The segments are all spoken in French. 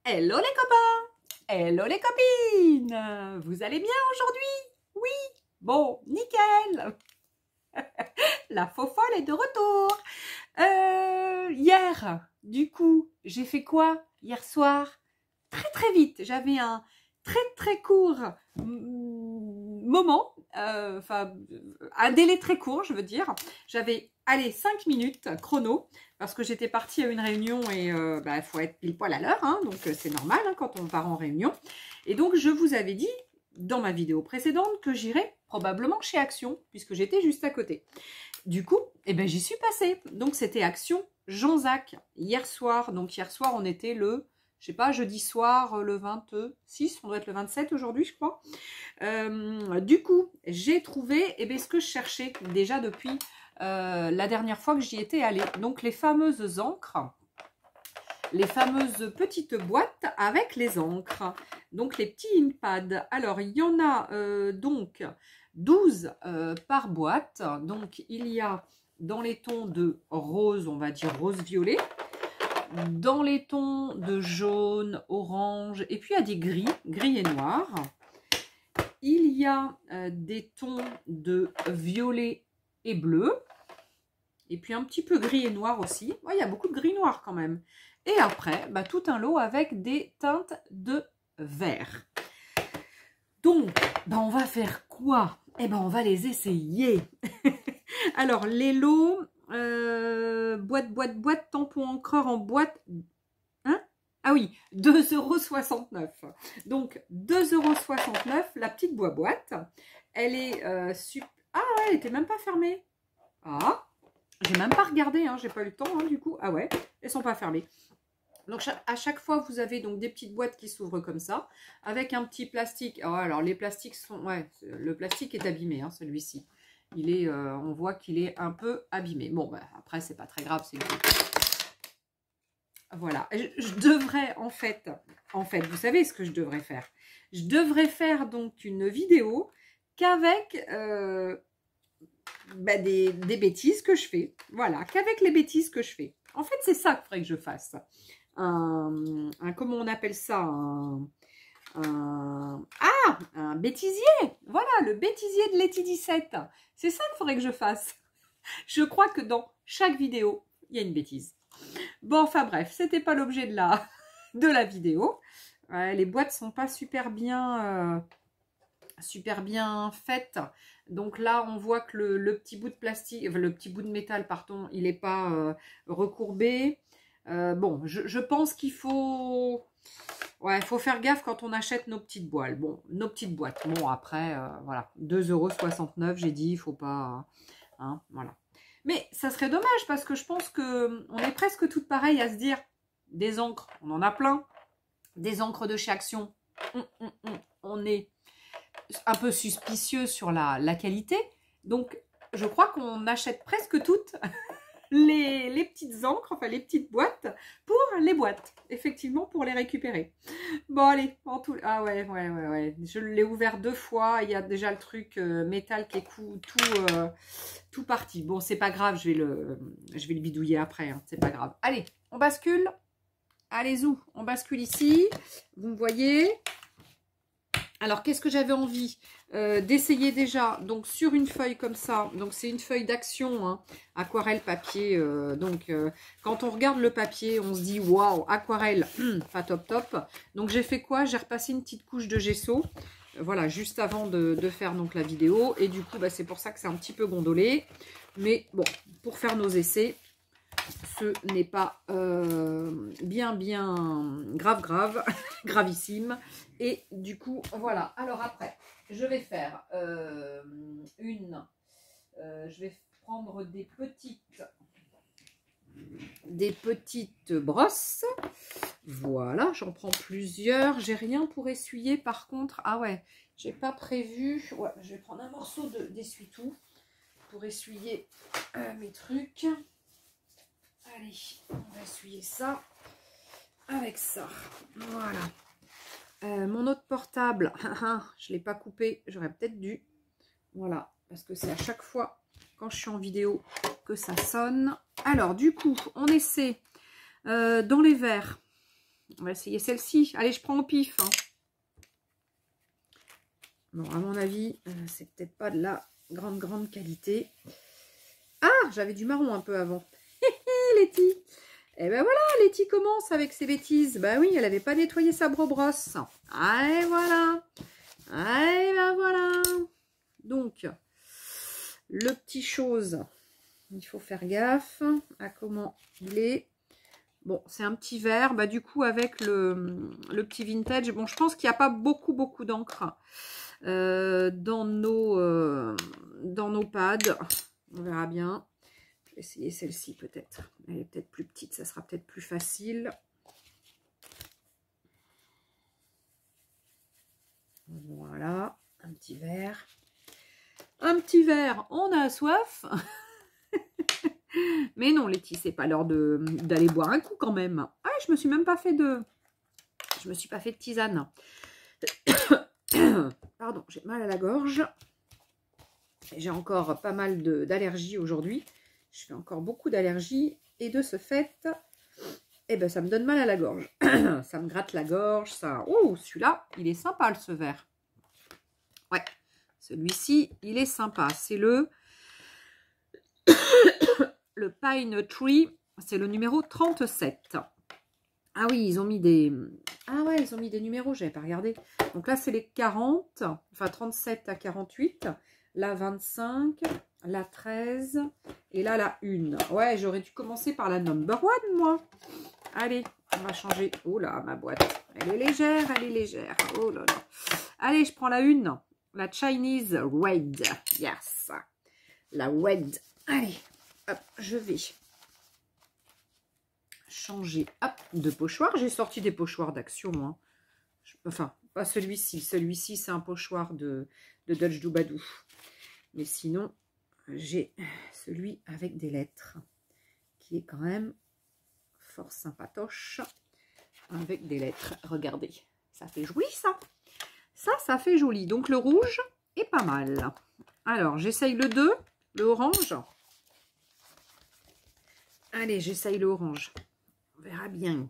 Hello les copains, hello les copines, vous allez bien aujourd'hui? Oui, bon, nickel. La faux folle est de retour. Hier, du coup, j'ai fait quoi hier soir? Très vite, j'avais un très court moment, enfin un délai très court, je veux dire. J'avais, allez, 5 minutes chrono, parce que j'étais partie à une réunion et il faut être pile poil à l'heure, hein, donc c'est normal hein, quand on part en réunion. Et donc je vous avais dit dans ma vidéo précédente que j'irais probablement chez Action, puisque j'étais juste à côté. Du coup, eh ben, j'y suis passée. Donc c'était Action Jean-Zac hier soir. Donc hier soir, on était le, je sais pas, jeudi soir, le 26, on doit être le 27 aujourd'hui, je crois. Du coup, j'ai trouvé ce que je cherchais déjà depuis la dernière fois que j'y étais allée. Donc les fameuses encres, les fameuses petites boîtes avec les encres. Donc les petits inkpads. Alors il y en a donc 12 par boîte. Donc il y a dans les tons de rose, on va dire rose-violet, dans les tons de jaune, orange, et puis il y a des gris, gris et noir. Il y a des tons de violet et bleu, et puis un petit peu gris et noir aussi. Ouais, il y a beaucoup de gris noir quand même. Et après, tout un lot avec des teintes de vert. Donc, on va faire quoi? On va les essayer. Alors, les lots, boîte, tampon encreur en boîte. Hein? Ah oui, 2,69 €. Donc, 2,69 € la petite boîte. Elle est super... Ah ouais, elle n'était même pas fermée. Ah, j'ai même pas regardé, hein, j'ai pas eu le temps, hein, du coup. Ah ouais, elles sont pas fermées. Donc, à chaque fois, vous avez donc des petites boîtes qui s'ouvrent comme ça, avec un petit plastique. Oh, alors, les plastiques sont... Ouais, le plastique est abîmé, hein, celui-ci. Il est, on voit qu'il est un peu abîmé. Bon, après, c'est pas très grave, c'est voilà. Je devrais, en fait, vous savez ce que je devrais faire? Je devrais faire donc une vidéo qu'avec des bêtises que je fais. Voilà, qu'avec les bêtises que je fais. En fait, c'est ça qu'il faudrait que je fasse. Comment on appelle ça? Un bêtisier. Voilà, le bêtisier de Letty 17. C'est ça qu'il faudrait que je fasse. Je crois que dans chaque vidéo, il y a une bêtise. Bon, enfin bref, c'était pas l'objet de la vidéo. Les boîtes sont pas super bien faites. Donc là, on voit que le petit bout de plastique, le petit bout de métal, pardon, il n'est pas recourbé. Bon, je pense qu'il faut... Ouais, il faut faire gaffe quand on achète nos petites boîtes. Bon, nos petites boîtes. Bon, après, voilà, 2,69 €, j'ai dit, il faut pas... Hein, voilà. Mais ça serait dommage parce que je pense qu'on est presque toutes pareilles à se dire, des encres, on en a plein. Des encres de chez Action, on est un peu suspicieux sur la qualité. Donc, je crois qu'on achète presque toutes les petites encres, enfin les petites boîtes, pour les boîtes, effectivement, pour les récupérer. Bon, allez, en tout... Ah ouais. Je l'ai ouvert 2 fois, il y a déjà le truc métal qui est tout parti. Bon, c'est pas grave, je vais le bidouiller après, hein, c'est pas grave. Allez, on bascule. Allez, on bascule ici. Vous me voyez. Alors, qu'est-ce que j'avais envie d'essayer déjà? Donc, sur une feuille comme ça, donc c'est une feuille d'Action, hein, aquarelle papier. Quand on regarde le papier, on se dit waouh, aquarelle, pas top. Donc, j'ai fait quoi? J'ai repassé une petite couche de gesso, voilà, juste avant de faire donc la vidéo. Et du coup, c'est pour ça que c'est un petit peu gondolé. Mais bon, pour faire nos essais, ce n'est pas bien grave, gravissime. Et du coup, voilà. Alors après, je vais faire je vais prendre des petites brosses. Voilà, j'en prends plusieurs. J'ai rien pour essuyer par contre. Ah ouais, j'ai pas prévu. Ouais, je vais prendre un morceau d'essuie-tout pour essuyer mes trucs. Allez, on va essuyer ça avec ça. Voilà. Mon autre portable, je ne l'ai pas coupé, j'aurais peut-être dû. Voilà, parce que c'est à chaque fois quand je suis en vidéo que ça sonne. Alors, du coup, on essaie dans les verres. On va essayer celle-ci. Allez, je prends au pif. Hein. Bon, à mon avis, c'est peut-être pas de la grande qualité. Ah, j'avais du marron un peu avant. Letty. Et ben voilà, Letty commence avec ses bêtises. Ben oui, elle n'avait pas nettoyé sa brosse. Allez, voilà. Allez, ben voilà. Donc, le petit chose, il faut faire gaffe à comment il est. Bon, c'est un petit verre. Bah, du coup, avec le petit vintage, bon, je pense qu'il n'y a pas beaucoup d'encre dans nos pads. On verra bien. Je vais essayer celle-ci peut-être. Elle est peut-être plus petite, ça sera peut-être plus facile. Voilà, un petit verre. Un petit verre, on a soif. Mais non, Letty, c'est pas l'heure d'aller boire un coup quand même. Ah, je me suis même pas fait de... Je me suis pas fait de tisane. Pardon, j'ai mal à la gorge. J'ai encore pas mal d'allergies aujourd'hui. Je fais encore beaucoup d'allergies. Et de ce fait, eh ben, ça me donne mal à la gorge. Ça me gratte la gorge. Ça... Oh, celui-là, il est sympa, ce verre. Ouais, celui-ci, il est sympa. C'est le Pine Tree. C'est le numéro 37. Ah oui, ils ont mis des... Ah ouais, ils ont mis des numéros, j'avais pas regardé. Donc là, c'est les 40, enfin 37 à 48. La 25, la 13 et là, la 1. Ouais, j'aurais dû commencer par la number 1, moi. Allez, on va changer. Oh là, ma boîte. Elle est légère, elle est légère. Oh là là. Allez, je prends la 1. La Chinese Red. Yes. La Red. Allez, hop, je vais changer de pochoir. J'ai sorti des pochoirs d'Action, moi. Enfin, pas celui-ci. Celui-ci, c'est un pochoir de Dutch Doubadou. Mais sinon, j'ai celui avec des lettres, qui est quand même fort sympatoche, avec des lettres. Regardez, ça fait joli, ça. Ça fait joli. Donc, le rouge est pas mal. Alors, j'essaye le 2, le orange. Allez, j'essaye le orange. On verra bien.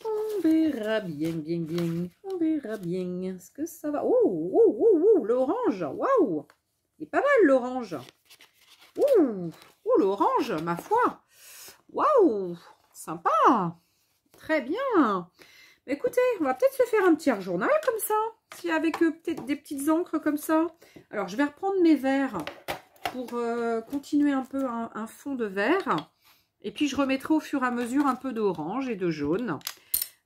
On verra bien, bien. On verra bien ce que ça va. Oh, l'orange. Waouh! Il est pas mal, l'orange. Ouh, l'orange, ma foi. Waouh, sympa. Très bien. Écoutez, on va peut-être se faire un petit journal comme ça. Si avec peut-être des petites encres comme ça. Alors, je vais reprendre mes verres pour continuer un peu un fond de vert. Et puis, je remettrai au fur et à mesure un peu d'orange et de jaune.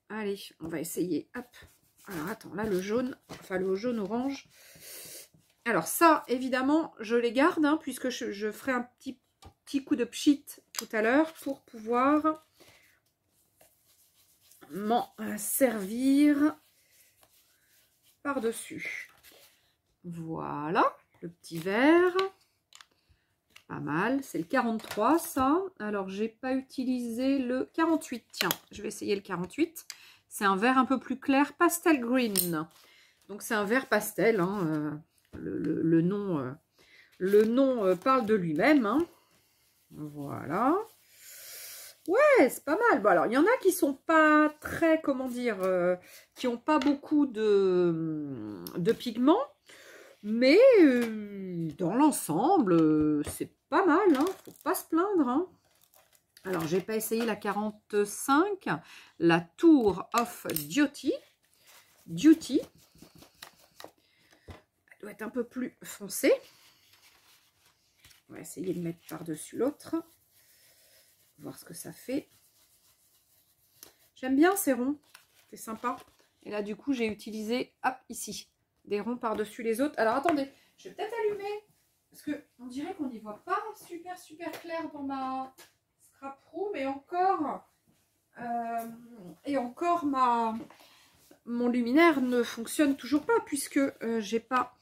Allez, on va essayer. Hop. Alors, attends, là, le jaune, enfin, le jaune-orange. Alors, ça, évidemment, je les garde, hein, puisque je ferai un petit coup de pchit tout à l'heure pour pouvoir m'en servir par-dessus. Voilà, le petit verre. Pas mal, c'est le 43 ça. Alors j'ai pas utilisé le 48, tiens, je vais essayer le 48. C'est un vert un peu plus clair, pastel green. Donc c'est un vert pastel, hein, le nom parle de lui-même. Hein. Voilà. Ouais, c'est pas mal. Bon alors il y en a qui sont pas très, comment dire, qui ont pas beaucoup de pigments. Mais dans l'ensemble, c'est pas mal, hein, faut pas se plaindre. Hein. Alors, j'ai pas essayé la 45, la Tour of Duty. Elle doit être un peu plus foncée. On va essayer de mettre par-dessus l'autre. Voir ce que ça fait. J'aime bien ces ronds, c'est sympa. Et là, du coup, j'ai utilisé, hop, ici. Des ronds par-dessus les autres. Alors, attendez, je vais peut-être allumer. Parce qu'on dirait qu'on n'y voit pas super clair dans ma Scrap Room. Et encore, mon luminaire ne fonctionne toujours pas. Puisque j'ai pas...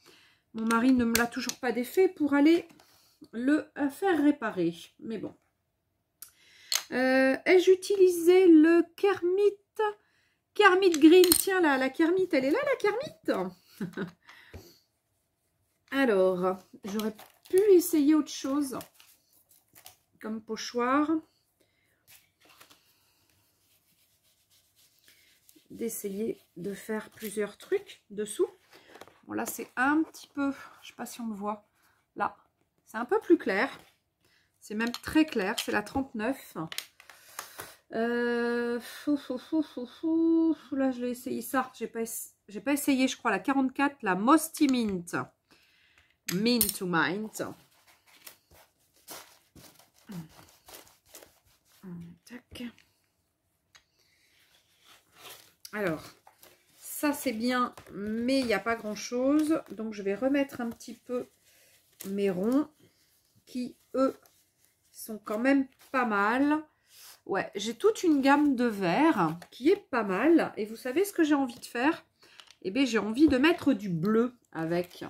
Mon mari ne me l'a toujours pas défait pour aller le faire réparer. Mais bon. Ai-je utilisé le Kermit Green? Tiens, là, la Kermit, elle est là, la Kermit. Alors, j'aurais pu essayer autre chose comme pochoir. d'essayer de faire plusieurs trucs dessous. Bon, là, c'est un petit peu, je sais pas si on le voit, là, c'est un peu plus clair. C'est même très clair, c'est la 39. Là, je vais essayer ça. J'ai pas essayé, je crois, la 44, la Musty Mint. Mint to Mint. Tac. Alors, ça c'est bien, mais il n'y a pas grand chose. Donc, je vais remettre un petit peu mes ronds qui, eux, sont quand même pas mal. Ouais, j'ai toute une gamme de verts qui est pas mal. Et vous savez ce que j'ai envie de faire? Eh bien, j'ai envie de mettre du bleu avec.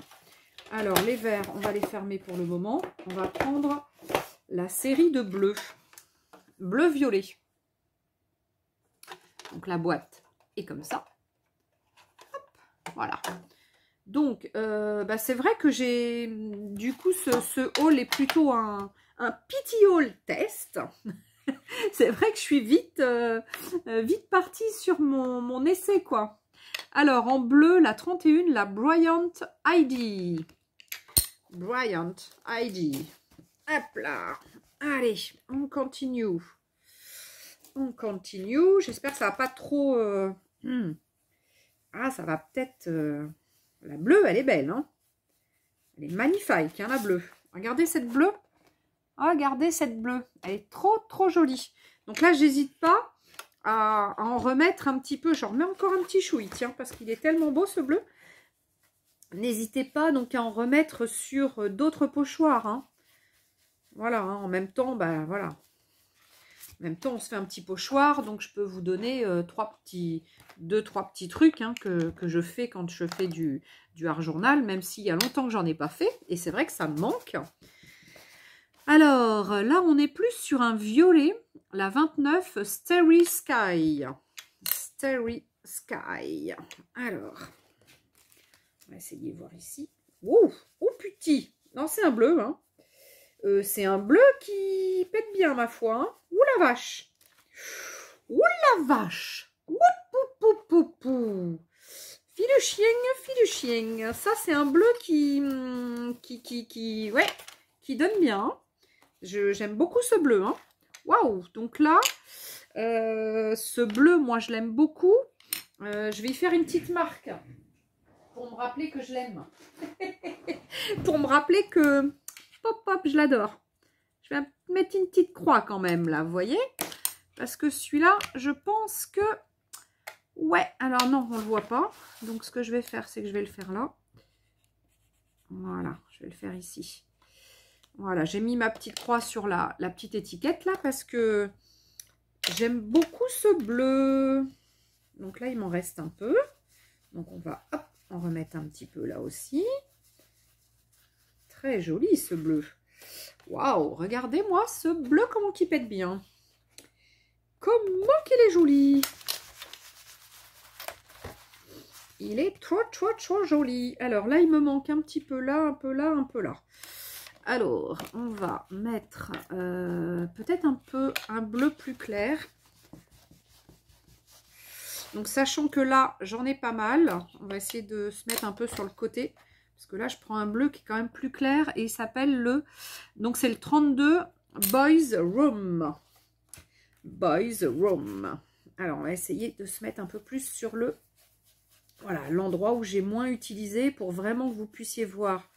Alors, les verts, on va les fermer pour le moment. On va prendre la série de bleu. Bleu-violet. Donc, la boîte est comme ça. Hop, voilà. Donc, c'est vrai que j'ai... Du coup, ce haul est plutôt un petit haul test. C'est vrai que je suis vite partie sur mon essai, quoi. Alors, en bleu, la 31, la Bryant ID. Bryant ID. Hop là. Allez, on continue. On continue. J'espère que ça va pas trop... Ah, ça va peut-être... La bleue, elle est belle, hein. Elle est magnifique, hein, la bleue. Regardez cette bleue. Regardez cette bleue. Elle est trop jolie. Donc là, j'hésite pas à en remettre un petit peu. J'en remets encore un petit chouï, tiens, parce qu'il est tellement beau, ce bleu. N'hésitez pas donc à en remettre sur d'autres pochoirs, hein. Voilà, hein, en même temps, bah voilà. En même temps, on se fait un petit pochoir, donc je peux vous donner deux, trois petits trucs, hein, que je fais quand je fais du art journal, même s'il y a longtemps que j'en ai pas fait. Et c'est vrai que ça me manque. Alors, là, on est plus sur un violet, la 29 Starry Sky. Starry Sky. Alors, on va essayer de voir ici. Oh, oh petit. Non, c'est un bleu, hein. C'est un bleu qui pète bien, ma foi. Hein. Ouh la vache. Ouh la vache. Ouh, pou, pou, pou, pou. Filuchien. Ça, c'est un bleu qui donne bien. Hein. J'aime beaucoup ce bleu. Hein. Waouh. Donc là, ce bleu, moi, je l'aime beaucoup. Je vais y faire une petite marque pour me rappeler que je l'aime. Pour me rappeler que... Hop, je l'adore. Je vais mettre une petite croix quand même, là, vous voyez? Parce que celui-là, je pense que... Ouais, alors non, on ne le voit pas. Donc, ce que je vais faire, c'est que je vais le faire là. Voilà, je vais le faire ici. Voilà, j'ai mis ma petite croix sur la petite étiquette, là, parce que j'aime beaucoup ce bleu. Donc là, il m'en reste un peu. Donc, on va, hop, en remettre un petit peu là aussi. Très joli ce bleu. Waouh, regardez-moi ce bleu comment il pète bien. Comment qu'il est joli. Il est trop joli. Alors là, il me manque un petit peu là, un peu là, un peu là. Alors, on va mettre peut-être un bleu plus clair. Donc, sachant que là, j'en ai pas mal. On va essayer de se mettre un peu sur le côté. Parce que là, je prends un bleu qui est quand même plus clair et il s'appelle le... Donc, c'est le 32 Boys Room. Boys Room. Alors, on va essayer de se mettre un peu plus sur le... Voilà, l'endroit où j'ai moins utilisé pour vraiment que vous puissiez voir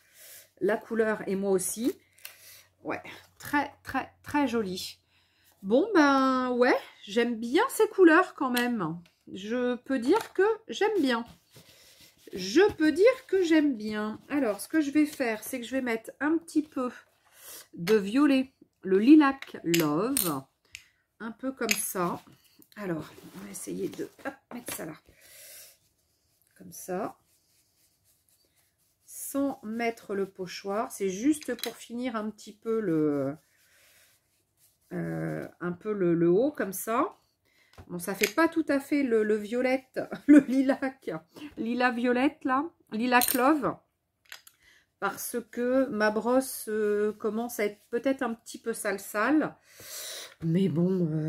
la couleur et moi aussi. Ouais, très joli. Bon, ben, ouais, j'aime bien ces couleurs quand même. Je peux dire que j'aime bien. Je peux dire que j'aime bien. Alors, ce que je vais faire, c'est que je vais mettre un petit peu de violet, le Lilac Love. Un peu comme ça. Alors, on va essayer de mettre ça là. Comme ça. Sans mettre le pochoir. C'est juste pour finir un petit peu le haut, comme ça. Bon, ça fait pas tout à fait le violette, le lilas violette là, lilac love, parce que ma brosse commence à être peut-être un petit peu sale, mais bon,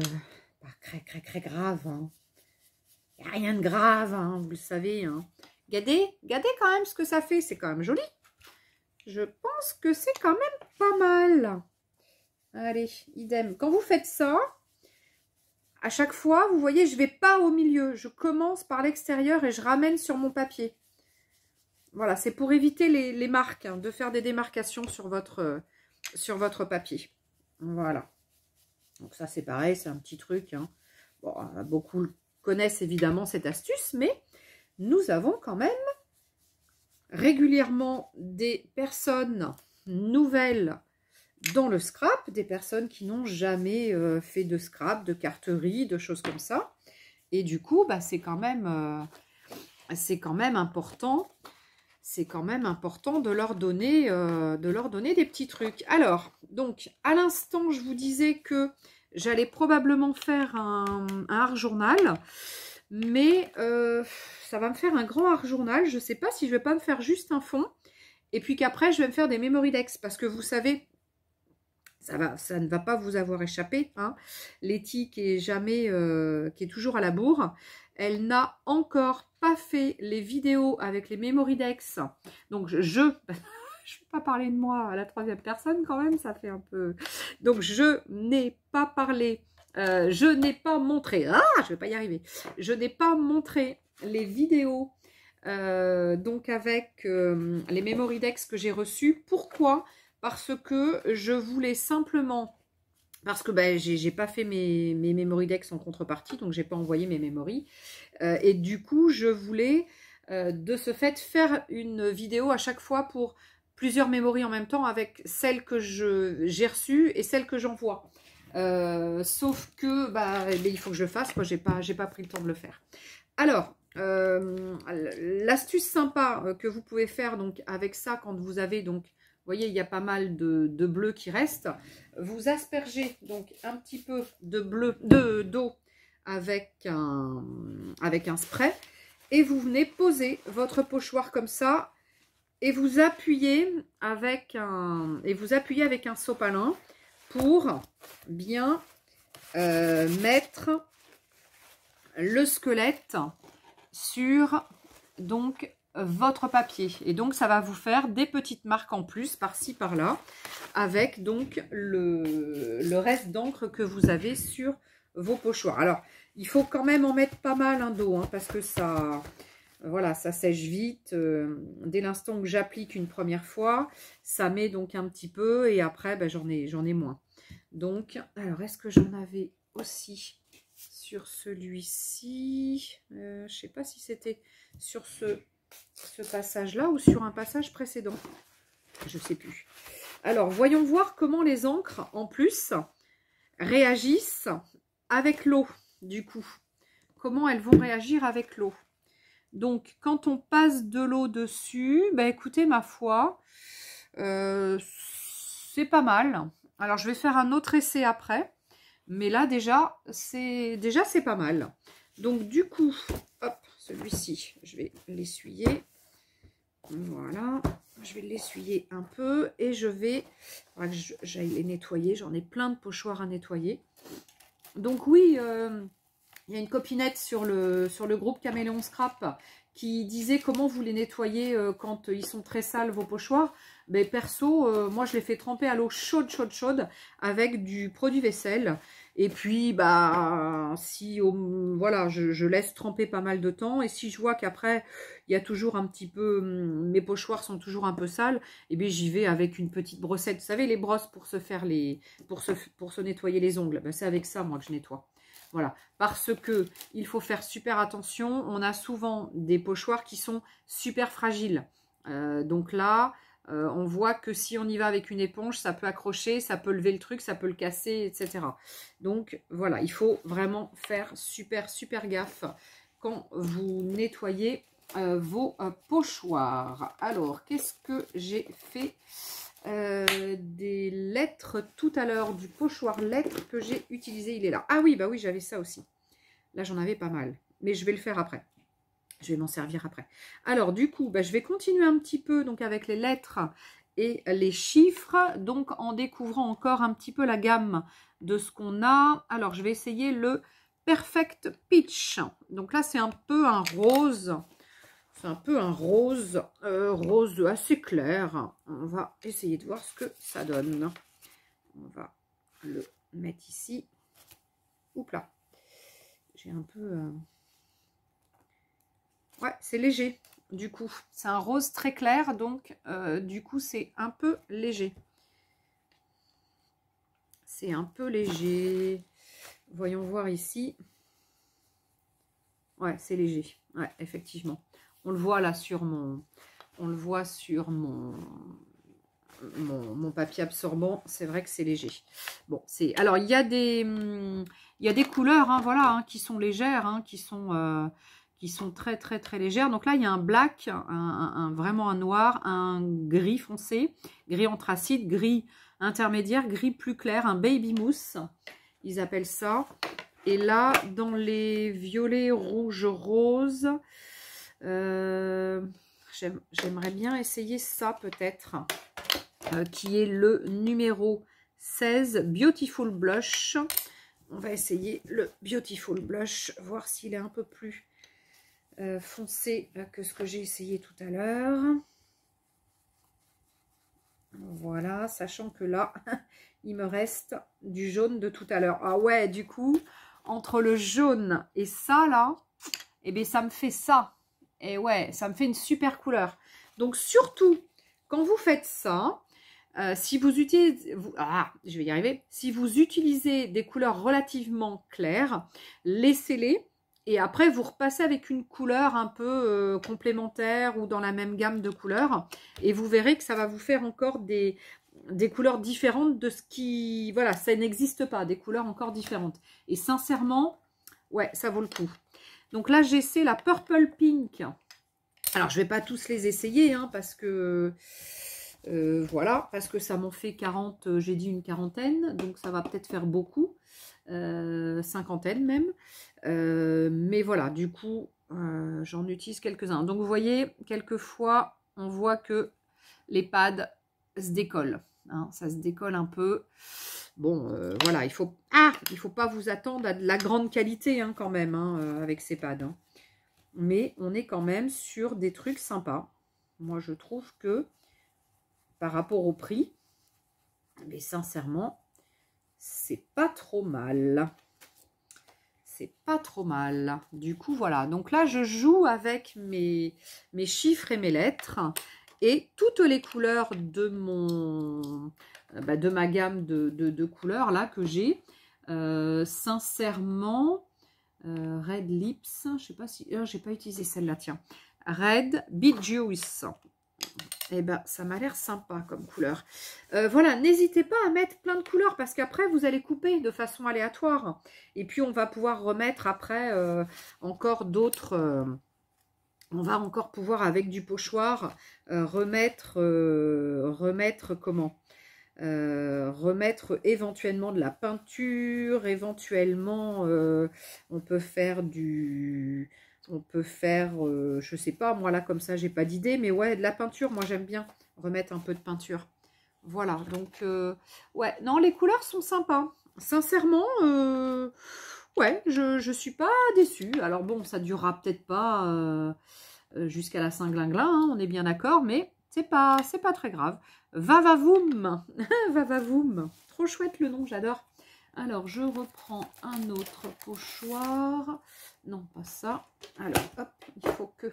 pas très grave, hein. Il n'y a rien de grave, hein, vous le savez. Hein. Regardez quand même ce que ça fait. C'est quand même joli. Je pense que c'est quand même pas mal. Allez, idem. Quand vous faites ça, à chaque fois, vous voyez, je ne vais pas au milieu. Je commence par l'extérieur et je ramène sur mon papier. Voilà, c'est pour éviter les marques, hein, de faire des démarcations sur votre papier. Voilà. Donc ça, c'est pareil, c'est un petit truc. Hein. Bon, beaucoup connaissent évidemment cette astuce, mais nous avons quand même régulièrement des personnes nouvelles dans le scrap, des personnes qui n'ont jamais fait de scrap, de carterie, de choses comme ça. Et du coup, bah, c'est quand même important. C'est quand même important de leur donner des petits trucs. Alors, donc, à l'instant, je vous disais que j'allais probablement faire un art journal, mais ça va me faire un grand art journal. Je ne sais pas si je ne vais pas me faire juste un fond, et puis qu'après, je vais me faire des memory decks, parce que vous savez, ça ne va pas vous avoir échappé. Hein. Letty qui est toujours à la bourre, elle n'a encore pas fait les vidéos avec les memory decks. Donc je ne vais pas parler de moi à la troisième personne quand même, ça fait un peu... Donc je n'ai pas parlé, je n'ai pas montré, je vais pas y arriver. Je n'ai pas montré les vidéos donc avec les memory decks que j'ai reçus. Pourquoi ? Parce que je voulais simplement, parce que ben, j'ai pas fait mes memory decks en contrepartie, donc j'ai pas envoyé mes memories. Et du coup, je voulais de ce fait faire une vidéo à chaque fois pour plusieurs memories en même temps avec celles que j'ai reçues et celles que j'envoie. Sauf que bah, il faut que je le fasse, moi j'ai pas pris le temps de le faire. Alors, l'astuce sympa que vous pouvez faire donc avec ça quand vous avez donc, vous voyez, il y a pas mal de bleu qui reste. Vous aspergez donc un petit peu d'eau avec un spray et vous venez poser votre pochoir comme ça et vous appuyez avec un sopalin pour bien mettre le squelette sur donc votre papier. Et donc, ça va vous faire des petites marques en plus, par-ci, par-là, avec donc le reste d'encre que vous avez sur vos pochoirs. Alors, il faut quand même en mettre pas mal d'eau, hein, parce que ça, voilà, ça sèche vite. Dès l'instant que j'applique une première fois, ça met donc un petit peu, et après, ben, j'en ai moins. Donc, alors, est-ce que j'en avais aussi sur celui-ci? Je ne sais pas si c'était sur ce passage-là ou sur un passage précédent. Je ne sais plus. Alors, voyons voir comment les encres, en plus, réagissent avec l'eau, du coup. Comment elles vont réagir avec l'eau. Donc, quand on passe de l'eau dessus, bah, écoutez, ma foi, c'est pas mal. Alors, je vais faire un autre essai après. Mais là, déjà, c'est pas mal. Donc, du coup, hop, celui-ci, je vais l'essuyer. Voilà, je vais l'essuyer un peu et je vais... j'aille les nettoyer, j'en ai plein de pochoirs à nettoyer. Donc oui, il y a une copinette sur le groupe Caméléon Scrap qui disait comment vous les nettoyez quand ils sont très sales, vos pochoirs. Mais perso, moi je les fais tremper à l'eau chaude avec du produit vaisselle. Et puis, bah, si, voilà, je laisse tremper pas mal de temps. Et si je vois qu'après, il y a toujours un petit peu, mes pochoirs sont toujours un peu sales, et bien j'y vais avec une petite brossette. Vous savez, les brosses pour se faire pour se nettoyer les ongles. Ben, c'est avec ça, moi, que je nettoie. Voilà, parce que il faut faire super attention. On a souvent des pochoirs qui sont super fragiles. Donc là... on voit que si on y va avec une éponge, ça peut accrocher, ça peut lever le truc, ça peut le casser, etc. Donc voilà, il faut vraiment faire super gaffe quand vous nettoyez vos pochoirs. Alors, qu'est-ce que j'ai fait des lettres tout à l'heure, du pochoir lettres que j'ai utilisé, il est là. Ah oui, bah oui, j'avais ça aussi. Là, j'en avais pas mal, mais je vais le faire après. Je vais m'en servir après. Alors, du coup, bah, je vais continuer un petit peu donc avec les lettres et les chiffres. Donc, en découvrant encore un petit peu la gamme de ce qu'on a. Alors, je vais essayer le Perfect Peach. Donc là, c'est un peu un rose. C'est un peu un rose, rose assez clair. On va essayer de voir ce que ça donne. On va le mettre ici. Oups là. J'ai un peu... Ouais, c'est léger, du coup. C'est un rose très clair, donc du coup, c'est un peu léger. C'est un peu léger. Voyons voir ici. Ouais, c'est léger. Ouais, effectivement. On le voit là sur mon... On le voit sur mon papier absorbant. C'est vrai que c'est léger. Bon, c'est... Alors, il y a des couleurs, hein, voilà, hein, qui sont légères, hein, qui sont très, très, très légères. Donc là, il y a un black, vraiment un noir, un gris foncé, gris anthracite, gris intermédiaire, gris plus clair, un baby mousse, ils appellent ça. Et là, dans les violets, rouges, roses, j'aimerais bien essayer ça peut-être, qui est le numéro 16, Beautiful Blush. On va essayer le Beautiful Blush, voir s'il est un peu plus foncé que ce que j'ai essayé tout à l'heure. Voilà, sachant que là, il me reste du jaune de tout à l'heure. Ah ouais, du coup, entre le jaune et ça, là, eh bien, ça me fait ça. Et ouais, ça me fait une super couleur. Donc, surtout, quand vous faites ça, si vous utilisez... je vais y arriver. Si vous utilisez des couleurs relativement claires, laissez-les. Et après, vous repassez avec une couleur un peu complémentaire ou dans la même gamme de couleurs. Et vous verrez que ça va vous faire encore des couleurs différentes de ce qui... Voilà, ça n'existe pas, des couleurs encore différentes. Et sincèrement, ouais, ça vaut le coup. Donc là, j'essaie la Purple Pink. Alors, je ne vais pas tous les essayer, hein, parce que... voilà, parce que ça m'en fait 40, j'ai dit une quarantaine. Donc, ça va peut-être faire beaucoup. Cinquantaine même. Mais voilà, du coup, j'en utilise quelques-uns. Donc, vous voyez, quelquefois, on voit que les pads se décollent. Hein, ça se décolle un peu. Bon, voilà, il faut pas vous attendre à de la grande qualité hein, quand même hein, avec ces pads. Hein. Mais on est quand même sur des trucs sympas. Moi, je trouve que par rapport au prix, mais sincèrement, c'est pas trop mal. C'est pas trop mal. Du coup, voilà. Donc là, je joue avec mes chiffres et mes lettres. Et toutes les couleurs de de ma gamme de couleurs là que j'ai. Sincèrement, Red Lips. Je sais pas si... j'ai pas utilisé celle-là, tiens. Red Beet Juice. Eh ben, ça m'a l'air sympa comme couleur. Voilà, n'hésitez pas à mettre plein de couleurs parce qu'après, vous allez couper de façon aléatoire. Et puis, on va pouvoir remettre après encore d'autres... on va encore pouvoir, avec du pochoir, remettre comment remettre éventuellement de la peinture, éventuellement, on peut faire du... On peut faire, je sais pas, moi là comme ça j'ai pas d'idée, mais ouais, de la peinture, moi j'aime bien remettre un peu de peinture. Voilà, donc ouais, non, les couleurs sont sympas. Sincèrement, ouais, je suis pas déçue. Alors bon, ça durera peut-être pas jusqu'à la Saint-Glinglin, hein, on est bien d'accord, mais c'est pas très grave. Vavavoum, Vavavoum, trop chouette le nom, j'adore. Alors, je reprends un autre pochoir. Non, pas ça. Alors, hop, il faut que...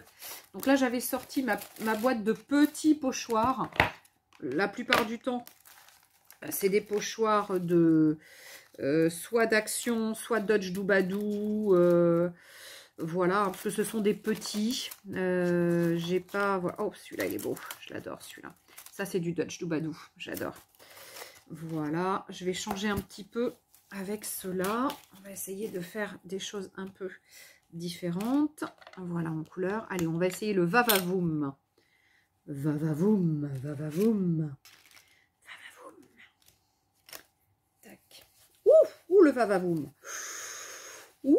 Donc là, j'avais sorti ma boîte de petits pochoirs. La plupart du temps, c'est des pochoirs de... soit d'Action, soit Dodge Doubadou. Voilà, parce que ce sont des petits. J'ai pas... Oh, celui-là, il est beau. Je l'adore, celui-là. Ça, c'est du Dodge Doubadou. J'adore. Voilà, je vais changer un petit peu avec cela. On va essayer de faire des choses un peu différentes. Voilà en couleur. Allez, on va essayer le Vavavoum. Vavavoum, Vavavoum. Vavavoum. Tac. Ouh, le Vavavoum. Ouh,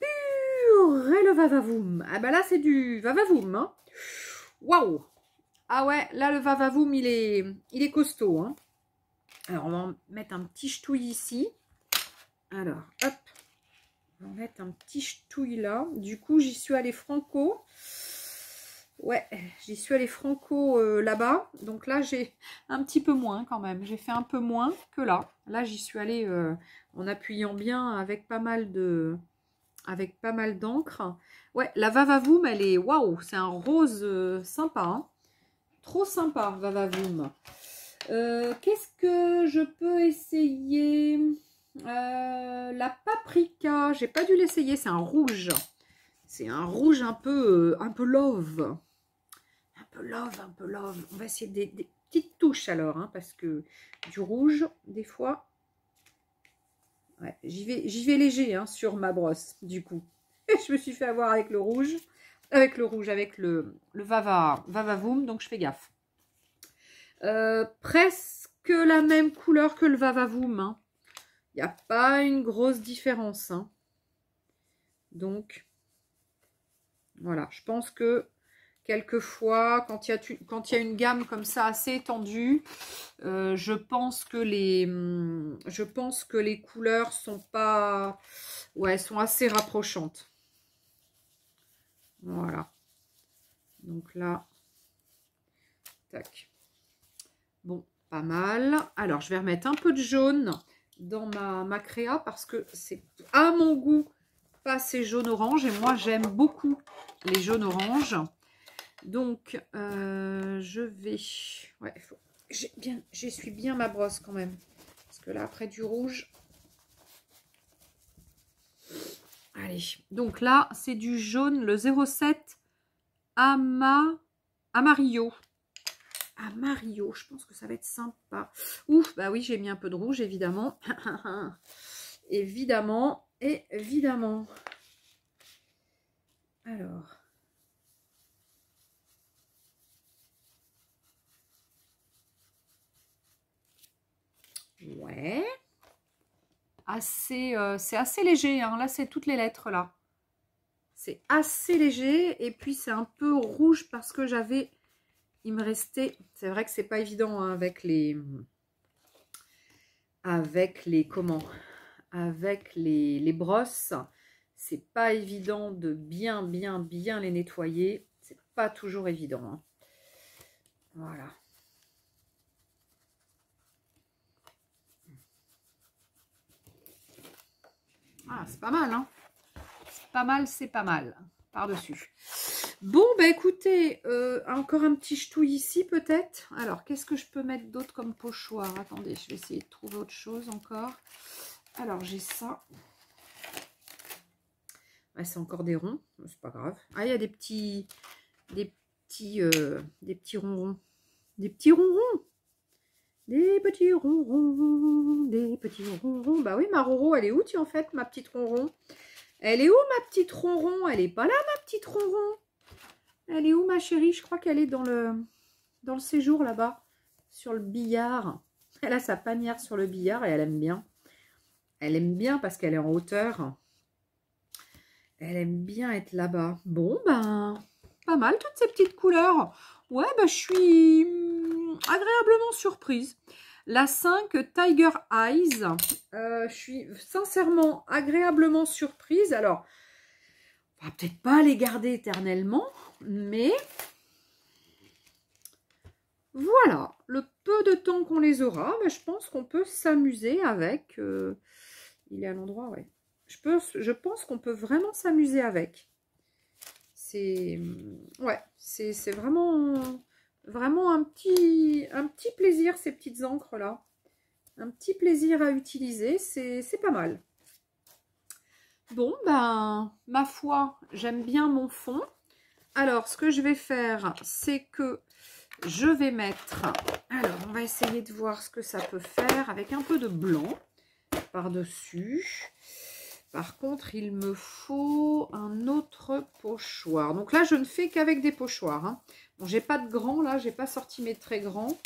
purée, le Vavavoum. Ah bah là, c'est du Vavavoum. Hein. Waouh. Ah ouais, là, le Vavavoum, il est costaud. Hein. Alors, on va en mettre un petit ch'touille ici. Alors, hop. On va mettre un petit ch'touille là. Du coup, j'y suis allée franco. Ouais, j'y suis allée franco là-bas. Donc là, j'ai un petit peu moins quand même. J'ai fait un peu moins que là. Là, j'y suis allée en appuyant bien avec pas mal d'encre. Ouais, la Vavavoom, elle est... Waouh, c'est un rose sympa. Hein. Trop sympa, Vavavoom. Qu'est-ce que je peux essayer? La paprika, j'ai pas dû l'essayer, c'est un rouge. C'est un rouge un peu love. Un peu love, un peu love. On va essayer des petites touches alors, hein, parce que du rouge, des fois... Ouais, j'y vais léger hein, sur ma brosse, du coup. Je me suis fait avoir avec le rouge, avec le Vavavoom, donc je fais gaffe. Presque la même couleur que le Vavavoom. Hein. Il n'y a pas une grosse différence. Hein. Donc, voilà. Je pense que quelquefois, quand il y a une gamme comme ça assez étendue, je pense que les couleurs sont pas... Ouais, sont assez rapprochantes. Voilà. Donc là, tac. Bon, pas mal. Alors, je vais remettre un peu de jaune dans ma créa parce que c'est à mon goût pas assez jaune-orange. Et moi, j'aime beaucoup les jaunes-oranges. Donc, je vais... Ouais, j'essuie bien ma brosse quand même. Parce que là, après du rouge... Allez, donc là, c'est du jaune, le 07 Amarillo. Amarillo, je pense que ça va être sympa. Ouf, bah oui, j'ai mis un peu de rouge, évidemment. Évidemment, évidemment. Alors. Ouais. C'est assez léger, hein. Là, c'est toutes les lettres, là. C'est assez léger. Et puis, c'est un peu rouge parce que j'avais... Il me restait... C'est vrai que c'est pas évident hein, avec les... Comment? Avec les brosses. C'est pas évident de bien les nettoyer. C'est pas toujours évident. Hein. Voilà. Ah, c'est pas mal, hein. C'est pas mal. Par-dessus. Bon, bah écoutez, encore un petit ch'touille ici, peut-être. Alors, qu'est-ce que je peux mettre d'autre comme pochoir? Attendez, je vais essayer de trouver autre chose encore. Alors, j'ai ça. Ouais, c'est encore des ronds. C'est pas grave. Ah, il y a des petits ronrons. Des petits ronrons. Des petits ronrons. Des petits ronrons. Bah oui, ma Roro, elle est où, tu en fait, ma petite ronron? Elle est où, ma petite ronron? Elle est pas là, ma petite ronron. Elle est où, ma chérie? Je crois qu'elle est dans le séjour, là-bas. Sur le billard. Elle a sa panière sur le billard et elle aime bien. Elle aime bien parce qu'elle est en hauteur. Elle aime bien être là-bas. Bon, ben, pas mal toutes ces petites couleurs. Ouais, ben, je suis agréablement surprise. La 5 Tiger Eyes. Je suis sincèrement agréablement surprise. Alors, on va peut-être pas les garder éternellement, mais voilà. Le peu de temps qu'on les aura, ben, je pense qu'on peut s'amuser avec. Il est à l'endroit, ouais. Je pense qu'on peut vraiment s'amuser avec. C'est vraiment un petit plaisir, ces petites encres là. Un petit plaisir à utiliser, c'est pas mal. Bon, ben, ma foi, j'aime bien mon fond. Alors, ce que je vais faire, c'est que je vais mettre... Alors, on va essayer de voir ce que ça peut faire avec un peu de blanc par-dessus. Par contre, il me faut un autre pochoir. Donc là, je ne fais qu'avec des pochoirs. Hein. Bon, j'ai pas de grands, là. J'ai pas sorti mes très grands.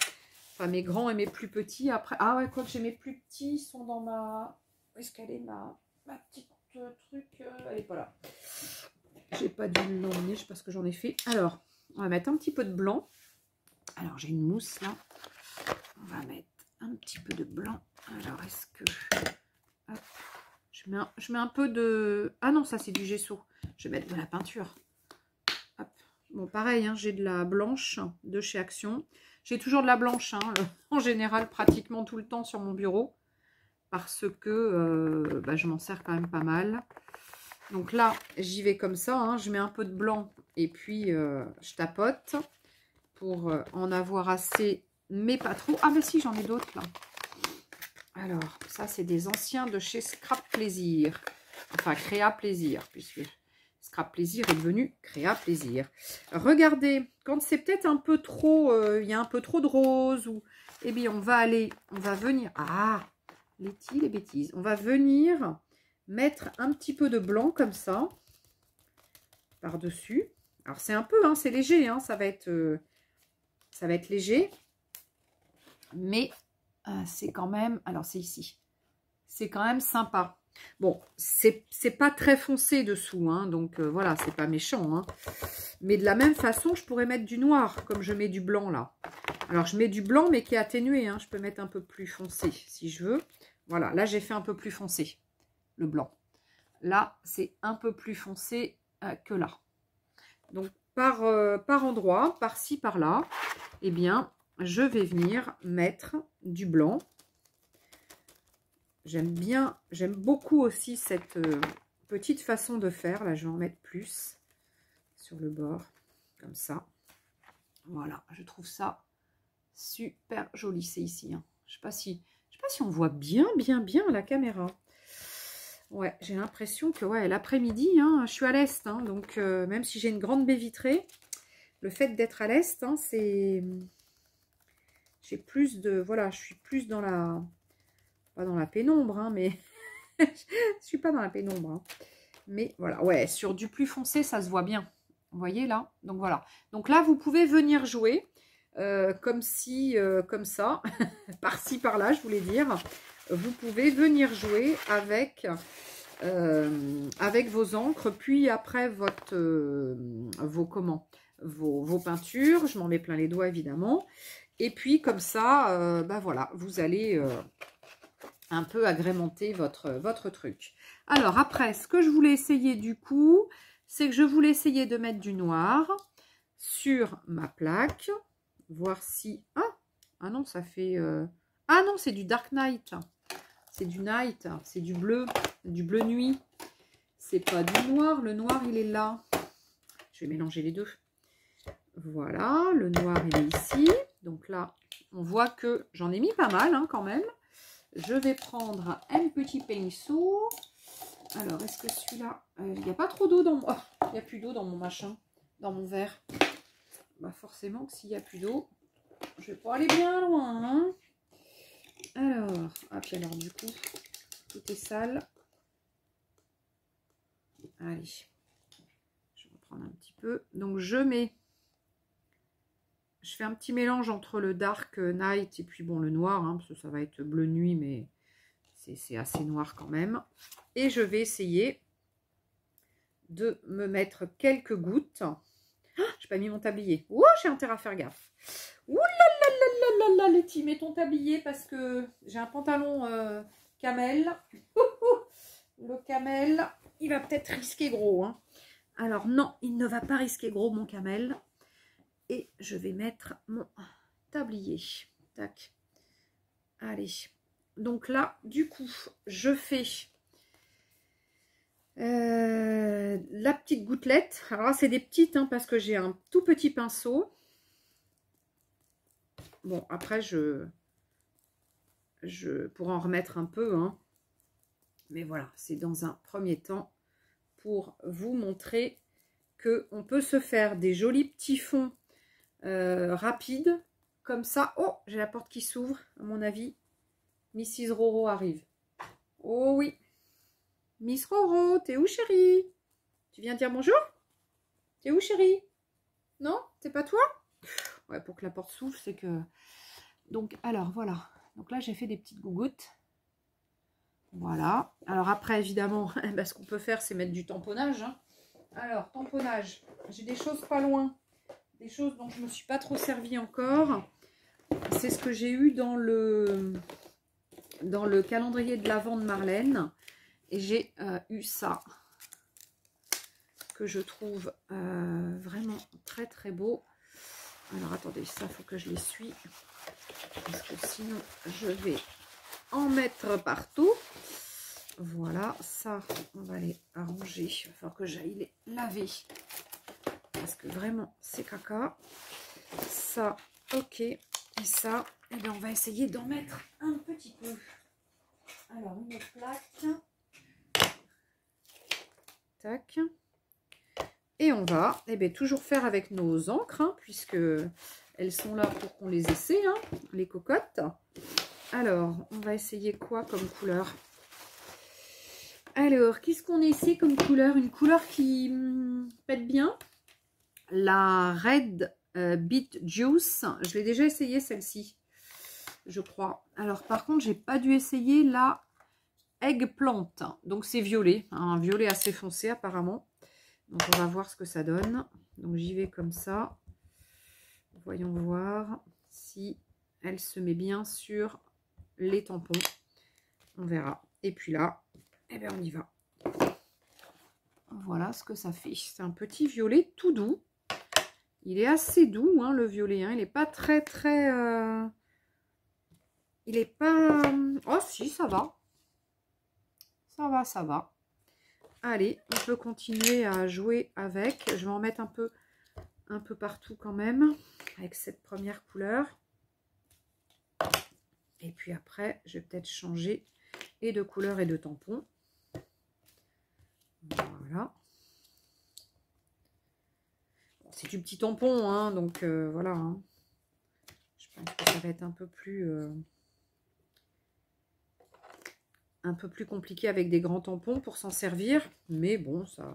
Enfin, mes grands et mes plus petits. Après, ah ouais, quoi que j'ai mes plus petits, ils sont dans ma... Où est-ce qu'elle est, ma petite truc elle est pas là. J'ai pas dû l'emmener, je sais pas ce que j'en ai fait. Alors, on va mettre un petit peu de blanc. Alors, j'ai une mousse, là. On va mettre un petit peu de blanc. Alors, est-ce que... Hop. Je Je mets un peu de... Ah non, ça c'est du gesso. Je vais mettre de la peinture. Hop. Bon, pareil, hein, j'ai de la blanche de chez Action. J'ai toujours de la blanche, hein, en général, pratiquement tout le temps sur mon bureau. Parce que bah, je m'en sers quand même pas mal. Donc là, j'y vais comme ça. Hein, je mets un peu de blanc et puis je tapote pour en avoir assez, mais pas trop. Ah, mais si, j'en ai d'autres là. Alors, ça, c'est des anciens de chez Scrap Plaisir. Enfin, Créa Plaisir, puisque Scrap Plaisir est devenu Créa Plaisir. Regardez, quand c'est peut-être un peu trop, il y a un peu trop de rose, ou, eh bien, on va venir... Ah, les bêtises. On va venir mettre un petit peu de blanc, comme ça, par-dessus. Alors, c'est un peu, hein, c'est léger, hein, ça va être léger. Mais... c'est quand même, alors c'est ici, c'est quand même sympa. Bon, c'est pas très foncé dessous, hein, donc voilà, c'est pas méchant. Hein. Mais de la même façon, je pourrais mettre du noir, comme je mets du blanc là. Alors, je mets du blanc, mais qui est atténué. Hein. Je peux mettre un peu plus foncé, si je veux. Voilà, là, j'ai fait un peu plus foncé, le blanc. Là, c'est un peu plus foncé que là. Donc, par endroit, par-ci, par-là, eh bien... je vais venir mettre du blanc. J'aime beaucoup aussi cette petite façon de faire. Là, je vais en mettre plus sur le bord, comme ça. Voilà, je trouve ça super joli. C'est ici. Hein. Je sais pas si on voit bien à la caméra. Ouais, j'ai l'impression que ouais, l'après-midi, hein, je suis à l'est. Hein, donc, même si j'ai une grande baie vitrée, le fait d'être à l'est, hein, c'est... J'ai plus de... Voilà, je suis plus dans la... Pas dans la pénombre, hein, mais... je suis pas dans la pénombre. Hein. Mais voilà, ouais, sur du plus foncé, ça se voit bien. Vous voyez là? Donc voilà. Donc là, vous pouvez venir jouer comme si... comme ça. Par-ci, par-là, je voulais dire. Vous pouvez venir jouer avec vos encres. Puis après, vos peintures. Je m'en mets plein les doigts, évidemment. Et puis, comme ça, bah voilà, vous allez un peu agrémenter votre truc. Alors, après, ce que je voulais essayer du coup, c'est que je voulais essayer de mettre du noir sur ma plaque. Voir si... Ah non, ça fait... Ah non, c'est du Dark Night. C'est du Night, c'est du bleu nuit. C'est pas du noir. Le noir, il est là. Je vais mélanger les deux. Voilà, le noir, il est ici. Donc là, on voit que j'en ai mis pas mal hein, quand même. Je vais prendre un petit pinceau. Alors, est-ce que celui-là... il n'y a pas trop d'eau dans moi. Oh, il n'y a plus d'eau dans mon machin, dans mon verre. Bah forcément que s'il n'y a plus d'eau, je vais pas aller bien loin. Hein. Alors, ah puis alors du coup, tout est sale. Allez, je vais reprendre un petit peu. Donc, je fais un petit mélange entre le Dark Night et puis bon le noir, hein, parce que ça va être bleu nuit, mais c'est assez noir quand même. Et je vais essayer de me mettre quelques gouttes. Ah, j'ai pas mis mon tablier. Oh, j'ai intérêt à faire gaffe. Ouh là là là là là, Letty, mets ton tablier parce que j'ai un pantalon camel. Le camel, il va peut-être risquer gros. Hein. Alors non, il ne va pas risquer gros mon camel. Et je vais mettre mon tablier. Tac. Allez. Donc là, du coup, je fais la petite gouttelette. Alors là, c'est des petites, hein, parce que j'ai un tout petit pinceau. Bon, après, je pourrais en remettre un peu. Hein. Mais voilà, c'est dans un premier temps pour vous montrer qu'on peut se faire des jolis petits fonds rapides. Comme ça. Oh, j'ai la porte qui s'ouvre, à mon avis. Mrs. Roro arrive. Oh oui. Miss Roro, t'es où, chérie? Tu viens dire bonjour? T'es où, chérie? Non? C'est pas toi? Ouais, pour que la porte s'ouvre, c'est que... Donc, alors, voilà. Donc là, j'ai fait des petites gougouttes. Voilà. Alors après, évidemment, bah, ce qu'on peut faire, c'est mettre du tamponnage. Hein. Alors, tamponnage. J'ai des choses pas loin. Des choses dont je ne me suis pas trop servie encore. C'est ce que j'ai eu dans le calendrier de l'Avent de Marlène. Et j'ai eu ça, que je trouve vraiment très très beau. Alors attendez, ça faut que je l'essuie, parce que sinon je vais en mettre partout. Voilà, ça on va les arranger. Il va falloir que j'aille les laver, parce que vraiment c'est caca. Ça, ok. Et ça, eh bien, on va essayer d'en mettre un petit peu. Alors, une plaque. Tac. Et on va toujours faire avec nos encres, hein, puisque elles sont là pour qu'on les essaie, hein, les cocottes. Alors, on va essayer quoi comme couleur? Alors, qu'est-ce qu'on essaie comme couleur? Une couleur qui pète bien. La Red Beet Juice. Je l'ai déjà essayé celle-ci, je crois. Alors, par contre, j'ai pas dû essayer la Eggplant. Donc, c'est violet. Un violet assez foncé, apparemment. Donc, on va voir ce que ça donne. Donc, j'y vais comme ça. Voyons voir si elle se met bien sur les tampons. On verra. Et puis là, eh bien, on y va. Voilà ce que ça fait. C'est un petit violet tout doux. Il est assez doux, hein, le violet. Hein. Il n'est pas très... Il n'est pas... Oh, si, ça va. Ça va, ça va. Allez, on peut continuer à jouer avec. Je vais en mettre un peu partout quand même, avec cette première couleur. Et puis après, je vais peut-être changer et de couleur et de tampon. Voilà. Bon, c'est du petit tampon, hein, donc voilà. Hein. Je pense que ça va être un peu plus compliqué avec des grands tampons pour s'en servir. Mais bon, ça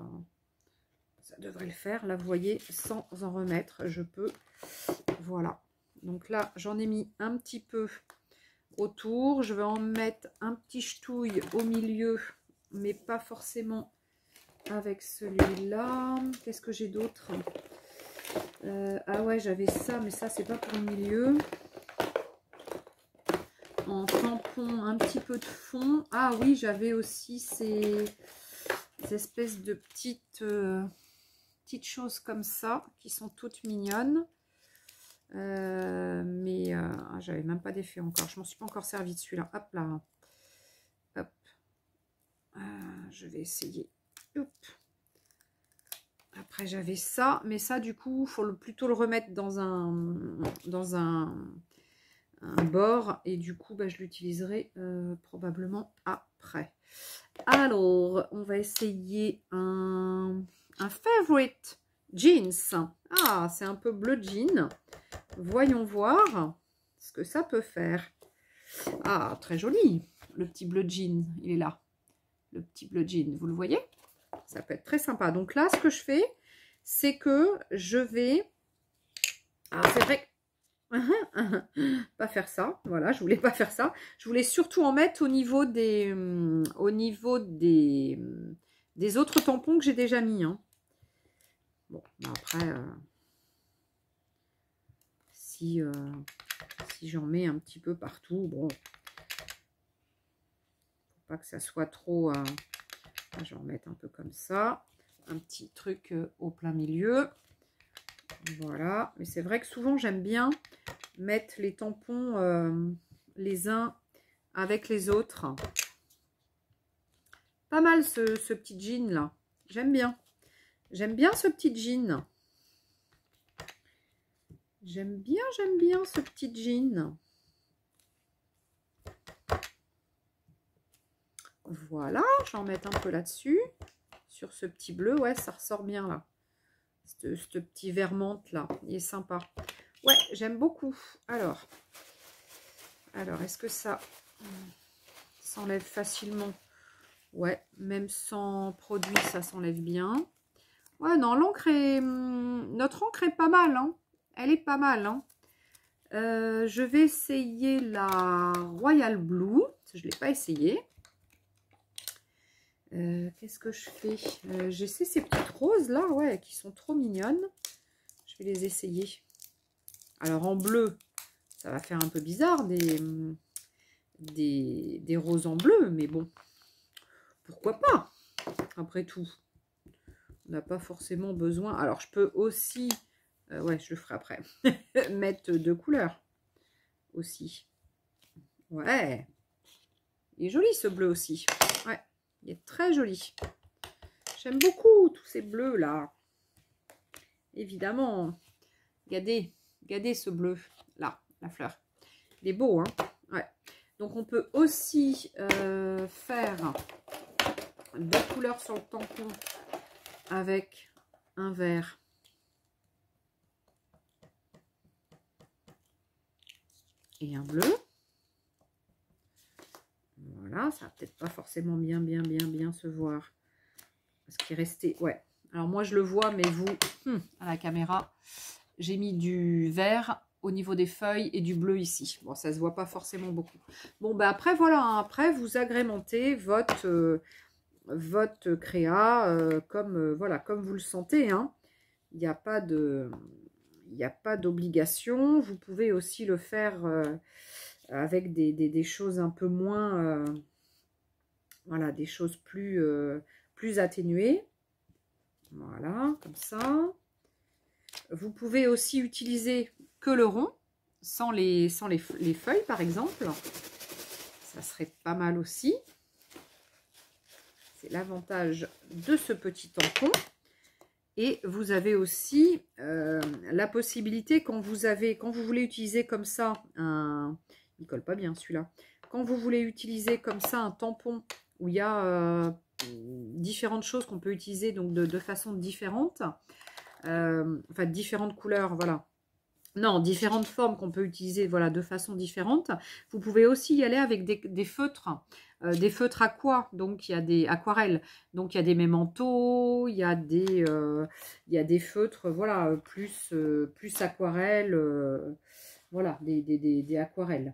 devrait le faire. Là, vous voyez, sans en remettre, je peux. Voilà. Donc là, j'en ai mis un petit peu autour. Je vais en mettre un petit ch'touille au milieu, mais pas forcément avec celui-là. Qu'est-ce que j'ai d'autre? Ah ouais, j'avais ça, mais ça, c'est pas pour le milieu. En tampon, un petit peu de fond. Ah oui, j'avais aussi ces espèces de petites choses comme ça, qui sont toutes mignonnes. Mais j'avais même pas d'effet encore. Je m'en suis pas encore servi de celui-là. Hop là. Hop. Je vais essayer. Hop. Après j'avais ça, mais ça du coup il faut plutôt le remettre dans un bord, et du coup je l'utiliserai probablement après. Alors on va essayer un favorite jeans. Ah, c'est un peu bleu jean. Voyons voir ce que ça peut faire. Ah, très joli. Le petit bleu jean, il est là. Le petit bleu jean, vous le voyez? Ça peut être très sympa. Donc là, ce que je fais, c'est que je vais... Ah, c'est vrai que... pas faire ça. Voilà, je voulais pas faire ça. Je voulais surtout en mettre au niveau des autres tampons que j'ai déjà mis. Hein. Bon, après... Si j'en mets un petit peu partout, bon, faut pas que ça soit trop... je vais en mettre un peu comme ça, un petit truc au plein milieu. Voilà, mais c'est vrai que souvent j'aime bien mettre les tampons les uns avec les autres. Pas mal ce petit jean là, j'aime bien. J'aime bien ce petit jean. J'aime bien ce petit jean. Voilà, je vais en mettre un peu là-dessus. Sur ce petit bleu, ouais, ça ressort bien là. Ce petit vert menthe là, il est sympa. Ouais, j'aime beaucoup. Alors est-ce que ça s'enlève facilement? Ouais, même sans produit, ça s'enlève bien. Ouais, non, l'encre est... Notre encre est pas mal, hein. Elle est pas mal, hein. Je vais essayer la Royal Blue. Je ne l'ai pas essayé. Qu'est-ce que je fais? J'essaie ces petites roses là, ouais, qui sont trop mignonnes. Je vais les essayer. Alors en bleu, ça va faire un peu bizarre, des roses en bleu, mais bon. pourquoi pas, après tout. On n'a pas forcément besoin. Alors, je peux aussi, ouais, je le ferai après, mettre 2 couleurs aussi. Ouais, il est joli ce bleu aussi. Ouais, il est très joli. J'aime beaucoup tous ces bleus là. Évidemment, regardez ce bleu là, la fleur. Il est beau, hein. Ouais. Donc, on peut aussi faire 2 couleurs sur le tampon avec un vert et un bleu. Voilà, ça va peut-être pas forcément bien se voir. Parce qu'il restait... Ouais. Alors moi, je le vois, mais vous, à la caméra, j'ai mis du vert au niveau des feuilles et du bleu ici. Bon, ça se voit pas forcément beaucoup. Bon, ben après, voilà. Hein, après, vous agrémentez votre créa comme, voilà, comme vous le sentez. Hein. Il n'y a pas d'obligation. Vous pouvez aussi le faire avec des choses un peu moins... voilà, des choses plus atténuées. Voilà, comme ça. Vous pouvez aussi utiliser que le rond, sans les feuilles, par exemple. Ça serait pas mal aussi. C'est l'avantage de ce petit tampon. Et vous avez aussi la possibilité, quand vous voulez utiliser comme ça il colle pas bien celui-là. Quand vous voulez utiliser comme ça un tampon où il y a différentes choses qu'on peut utiliser donc de façon différente, enfin différentes couleurs, voilà. Non, différentes formes qu'on peut utiliser, voilà, de façon différente. Vous pouvez aussi y aller avec des feutres aqua, donc il y a des aquarelles, donc il y a des mémentos, il y a des feutres, voilà, plus aquarelles, voilà, des aquarelles.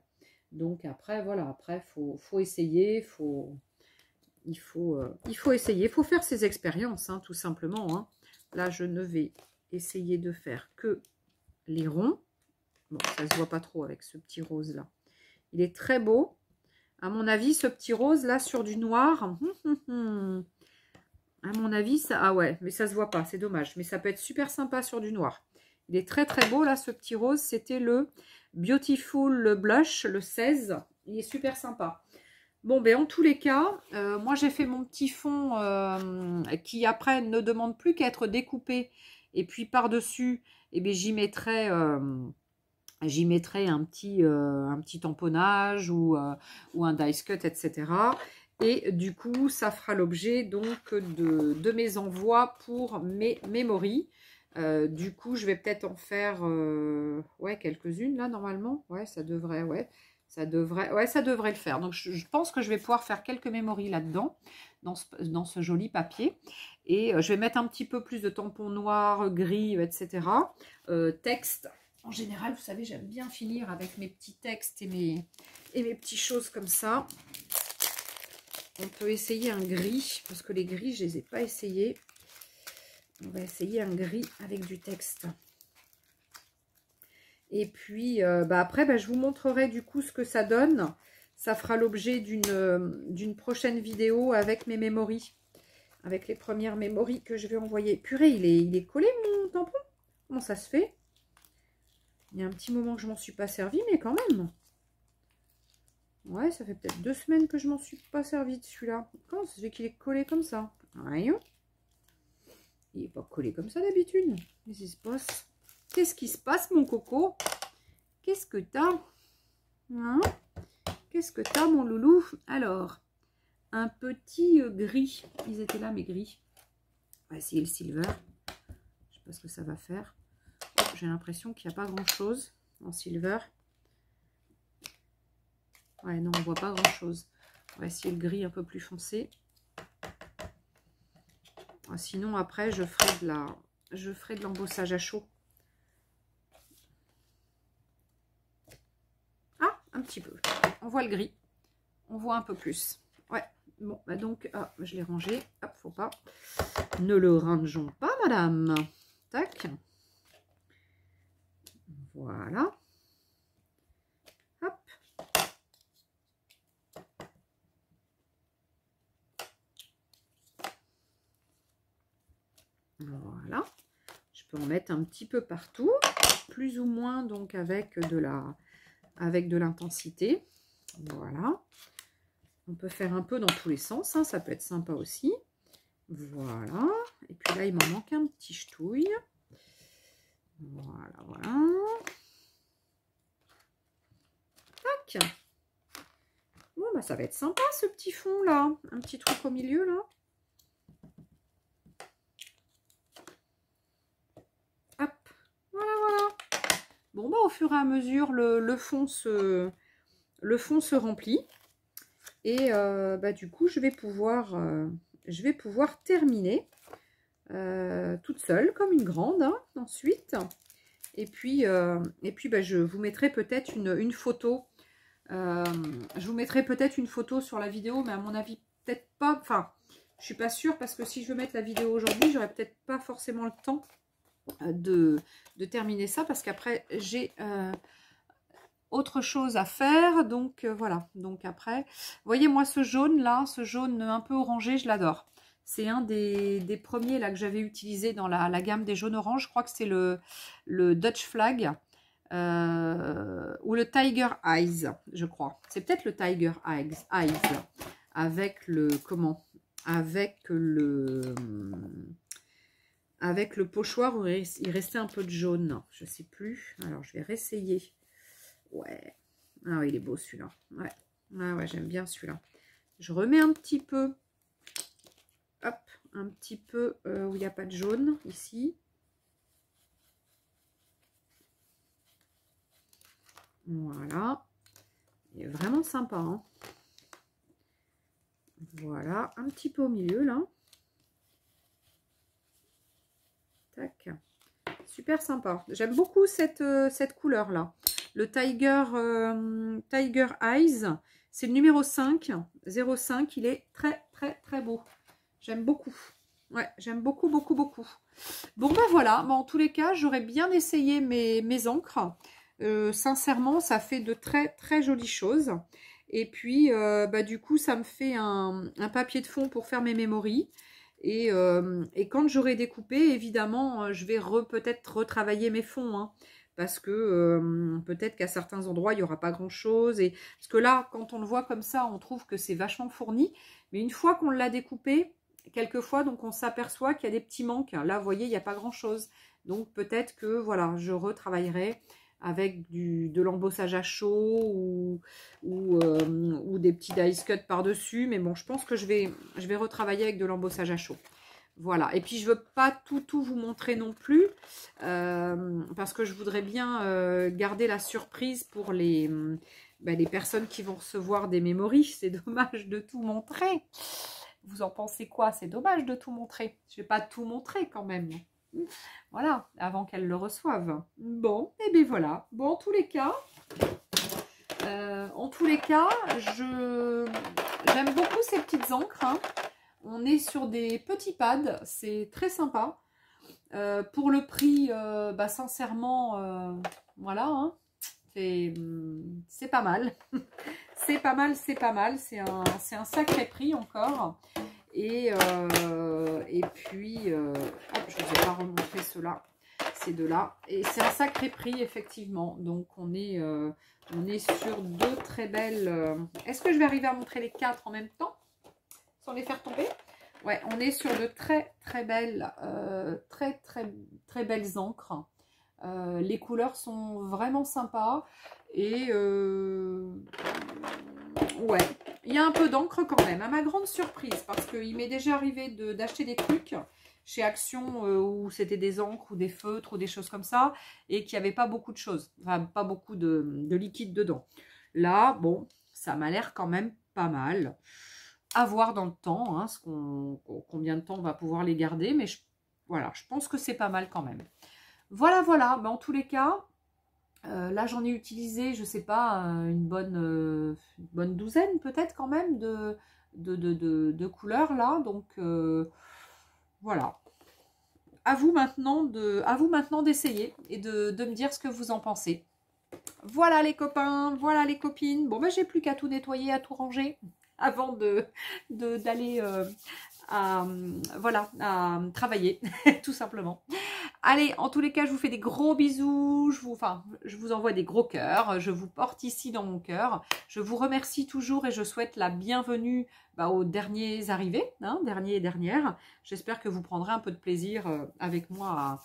Donc après, voilà, après faut essayer, il faut essayer, il faut faire ses expériences, hein, tout simplement. Hein. Là, je ne vais essayer de faire que les ronds. Bon, ça se voit pas trop avec ce petit rose là. Il est très beau. À mon avis, ce petit rose là sur du noir. À mon avis, ça... Ah ouais, mais ça se voit pas, c'est dommage. Mais ça peut être super sympa sur du noir. Il est très très beau là, ce petit rose. C'était le Beautiful Blush, le 16. Il est super sympa. Bon, ben en tous les cas, moi j'ai fait mon petit fond qui après ne demande plus qu'à être découpé. Et puis par-dessus, eh ben, j'y mettrai un petit tamponnage ou un dice cut, etc. Et du coup, ça fera l'objet donc de mes envois pour mes memories. Du coup, je vais peut-être en faire ouais, quelques-unes là, normalement. Ouais, ça devrait, ouais. Ça devrait le faire. Donc, je pense que je vais pouvoir faire quelques memories là-dedans, dans ce joli papier. Et je vais mettre un petit peu plus de tampons noirs, gris, etc. Texte. En général, vous savez, j'aime bien finir avec mes petits textes et mes petites choses comme ça. On peut essayer un gris, parce que les gris, je ne les ai pas essayés. On va essayer un gris avec du texte. Et puis, après, je vous montrerai du coup ce que ça donne. Ça fera l'objet d'une prochaine vidéo avec mes memories. Avec les premières memories que je vais envoyer. Purée, il est collé mon tampon? Comment ça se fait? Il y a un petit moment que je m'en suis pas servi, mais quand même. Ouais, ça fait peut-être 2 semaines que je m'en suis pas servi de celui-là. Comment ça se fait qu'il est collé comme ça? Rien. Il n'est pas collé comme ça d'habitude. Qu'est-ce qui se passe? Qu'est-ce qui se passe, mon coco? Qu'est-ce que t'as? Hein? Qu'est-ce que t'as, mon loulou? Alors, un petit gris. Ils étaient là, mes gris. On va essayer le silver. Je sais pas ce que ça va faire. Oh, j'ai l'impression qu'il n'y a pas grand-chose en silver. Ouais, non, on voit pas grand-chose. On va essayer le gris un peu plus foncé. Sinon, après, je ferai de l'embossage à chaud. Ah, un petit peu. On voit le gris. On voit un peu plus. Ouais. Bon, bah donc, ah, je l'ai rangé. Hop, faut pas. Ne le rangeons pas, madame. Tac. Voilà. Hop. Voilà. Je peux en mettre un petit peu partout, plus ou moins donc avec de l'intensité. Voilà. On peut faire un peu dans tous les sens, hein, ça peut être sympa aussi. Voilà. Et puis là, il m'en manque un petit ch'touille. Voilà, voilà. Tac. Bon, bah ça va être sympa ce petit fond là. Un petit truc au milieu là. Hop. Voilà, voilà. Bon, bah au fur et à mesure, le fond se remplit. Et bah, du coup, je vais pouvoir terminer toute seule, comme une grande, hein, ensuite. Et puis bah, je vous mettrai peut-être une photo. Je vous mettrai peut-être une photo sur la vidéo, mais à mon avis, peut-être pas. Enfin, je suis pas sûre, parce que si je veux mettre la vidéo aujourd'hui, j'aurai peut-être pas forcément le temps de terminer ça, parce qu'après, j'ai... autre chose à faire, donc voilà. Donc après, voyez moi ce jaune là, ce jaune un peu orangé, je l'adore. C'est un des premiers là que j'avais utilisé dans la gamme des jaunes orange. Je crois que c'est le Dutch Flag ou le Tiger Eyes, je crois. C'est peut-être le Tiger Eyes avec le avec le pochoir où il restait un peu de jaune. Je sais plus. Alors je vais réessayer. Ouais. Ah oui, il est beau celui-là. Ouais. Ah ouais, j'aime bien celui-là. Je remets un petit peu. Hop, un petit peu où il n'y a pas de jaune, ici. Voilà. Il est vraiment sympa, hein. Voilà, un petit peu au milieu, là. Tac. Super sympa. J'aime beaucoup cette couleur-là. Le Tiger Eyes, c'est le numéro 5, 05. Il est très, très, très beau. J'aime beaucoup. Ouais, j'aime beaucoup, beaucoup, beaucoup. Bon, ben voilà. Bon, en tous les cas, j'aurais bien essayé mes encres. Sincèrement, ça fait de très, très jolies choses. Et puis, bah, du coup, ça me fait un papier de fond pour faire mes memories. Et quand j'aurai découpé, évidemment, je vais peut-être retravailler mes fonds. Hein, parce que peut-être qu'à certains endroits, il n'y aura pas grand-chose. Parce que là, quand on le voit comme ça, on trouve que c'est vachement fourni. Mais une fois qu'on l'a découpé, quelquefois, donc on s'aperçoit qu'il y a des petits manques. Là, vous voyez, il n'y a pas grand-chose. Donc peut-être que voilà, je retravaillerai avec de l'embossage à chaud ou des petits dice cut par-dessus. Mais bon, je pense que je vais retravailler avec de l'embossage à chaud. Voilà. Et puis, je ne veux pas tout vous montrer non plus parce que je voudrais bien garder la surprise pour les personnes qui vont recevoir des memories. C'est dommage de tout montrer. Vous en pensez quoi? C'est dommage de tout montrer. Je ne vais pas tout montrer quand même. Voilà, avant qu'elles le reçoivent. Bon, et bien voilà. Bon, en tous les cas, j'aime beaucoup ces petites encres. Hein. On est sur des petits pads, c'est très sympa. Pour le prix, bah, sincèrement, voilà, hein, c'est pas mal. C'est pas mal, c'est pas mal. C'est un sacré prix encore. Et puis, hop, je ne vous ai pas remontré ceux-là, ces deux-là. Et c'est un sacré prix, effectivement. Donc, on est sur deux très belles... Est-ce que je vais arriver à montrer les 4 en même temps, sans les faire tomber? Ouais, on est sur de très, très belles, très, très, très belles encres. Les couleurs sont vraiment sympas. Et ouais, il y a un peu d'encre quand même, à ma grande surprise, parce qu'il m'est déjà arrivé d'acheter des trucs chez Action où c'était des encres ou des feutres ou des choses comme ça, et qu'il n'y avait pas beaucoup de choses, enfin pas beaucoup de liquide dedans. Là, bon, ça m'a l'air quand même pas mal. À voir dans le temps, hein, combien de temps on va pouvoir les garder, mais voilà, je pense que c'est pas mal quand même. Voilà, voilà, ben, en tous les cas... là, j'en ai utilisé, je sais pas, une bonne douzaine peut-être quand même de couleurs là. Donc, voilà. À vous maintenant d'essayer et de me dire ce que vous en pensez. Voilà les copains, voilà les copines. Bon, ben, j'ai plus qu'à tout nettoyer, à tout ranger avant d'aller voilà, à travailler, tout simplement. Allez, en tous les cas, je vous fais des gros bisous. Je vous envoie des gros cœurs. Je vous porte ici dans mon cœur. Je vous remercie toujours et je souhaite la bienvenue aux derniers arrivés, hein, derniers et dernières. J'espère que vous prendrez un peu de plaisir avec moi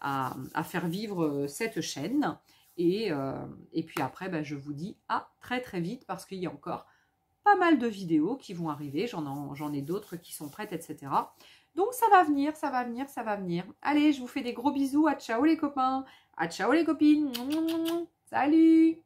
à faire vivre cette chaîne. Et puis après, je vous dis à très très vite parce qu'il y a encore pas mal de vidéos qui vont arriver. J'en ai d'autres qui sont prêtes, etc. Donc ça va venir, ça va venir, ça va venir. Allez, je vous fais des gros bisous. À ciao les copains. À ciao les copines. Salut.